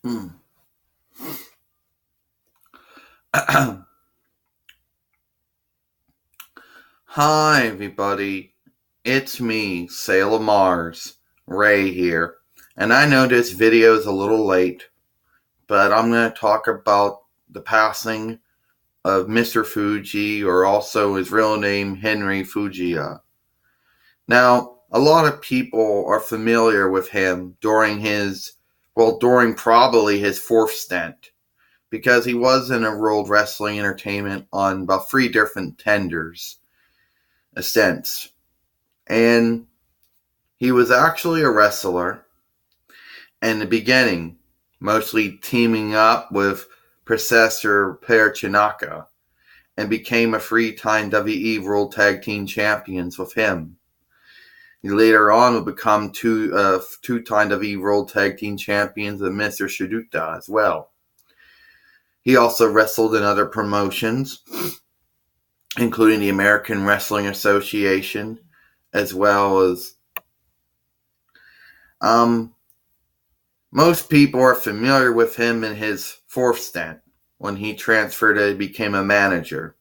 Hmm. Hi, everybody. It's me, Sailor Mars, Ray here. And I know this video is a little late, but I'm going to talk about the passing of Mr. Fuji, or also his real name, Henry Fuji. Now, a lot of people are familiar with him during probably his fourth stint, because he was in a World Wrestling Entertainment on about three different stints. And he was actually a wrestler in the beginning, mostly teaming up with Professor Per Chinaka, and became a three-time WWE World Tag Team Champions with him. He later on would become two-time WWE World Tag Team Champions with Mr. Shiduta as well. He also wrestled in other promotions, including the American Wrestling Association, as well as most people are familiar with him in his fourth stint, when he transferred and became a manager.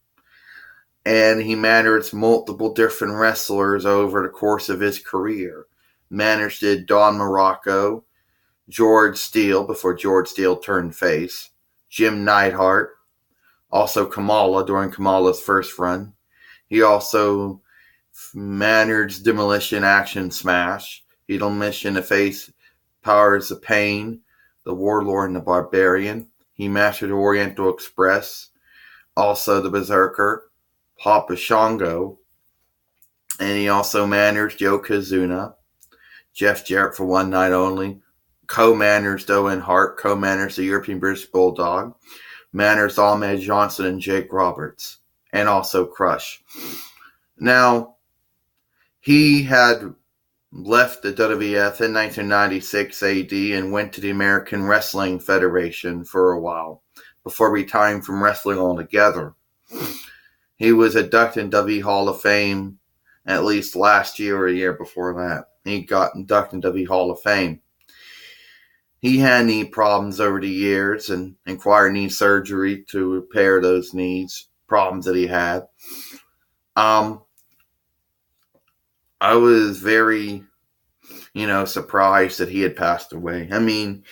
And he managed multiple different wrestlers over the course of his career. Managed Don Morocco, George Steele before George Steele turned face, Jim Neidhart, also Kamala during Kamala's first run. He also managed Demolition Action Smash. He commissioned the face Powers of Pain, the Warlord and the Barbarian. He mastered the Oriental Express, also the Berserker, Papa Shango, and he also managed Yokozuna, Jeff Jarrett for one night only, co-managed Owen Hart, co-managed the European British Bulldog, managed Ahmed Johnson and Jake Roberts, and also Crush. Now, he had left the WWF in 1996 AD and went to the American Wrestling Federation for a while before retiring from wrestling altogether. He was inducted in WWE Hall of Fame at least last year or a year before that. He got inducted in WWE Hall of Fame. He had knee problems over the years and required knee surgery to repair those knees problems that he had. I was very, surprised that he had passed away. I mean,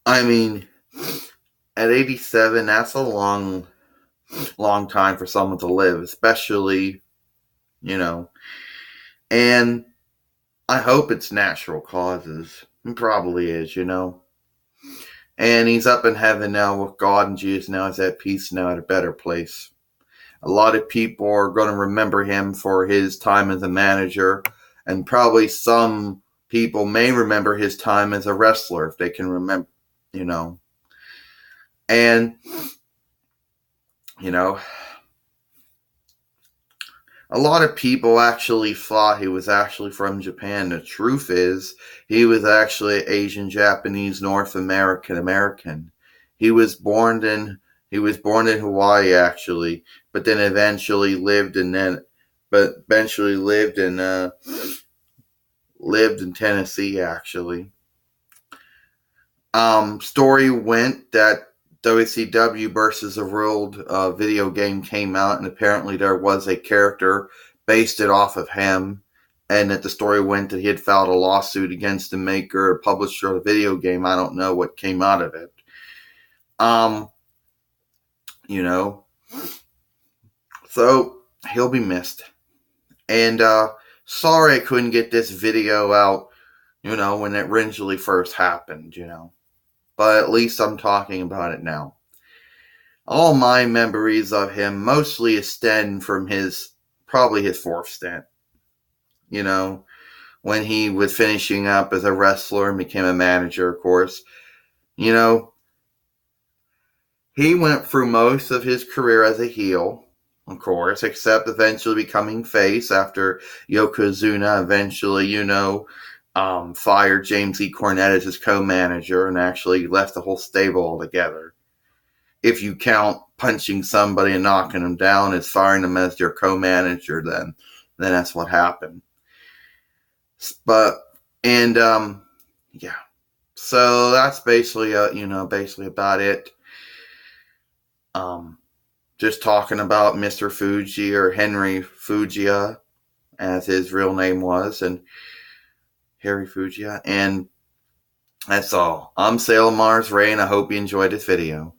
at 87, that's a long time for someone to live, especially, and I hope it's natural causes. It probably is, And he's up in heaven now with God, and Jesus now is at peace now at a better place. A lot of people are going to remember him for his time as a manager, and probably some people may remember his time as a wrestler, if they can remember, And, a lot of people actually thought he was actually from Japan. The truth is, he was actually Asian, Japanese, North American. He was born in Hawaii, actually, but then eventually lived in Tennessee, actually. Story went that WCW versus the World video game came out, and apparently there was a character based it off of him, and that the story went that he had filed a lawsuit against the maker or publisher of the video game. I don't know what came out of it. So he'll be missed. And sorry I couldn't get this video out, when it originally first happened, But at least I'm talking about it now. All my memories of him mostly stem from probably his fourth stint. When he was finishing up as a wrestler and became a manager, of course. He went through most of his career as a heel, of course, except eventually becoming face after Yokozuna eventually, fired James E. Cornette as his co-manager and actually left the whole stable altogether. If you count punching somebody and knocking them down as firing them as your co-manager, then that's what happened. So that's basically, basically about it. Just talking about Mr. Fuji, or Henry Fugia, as his real name was, and Harry Fugia, and that's all. I'm Sailor Mars Ray, and I hope you enjoyed this video.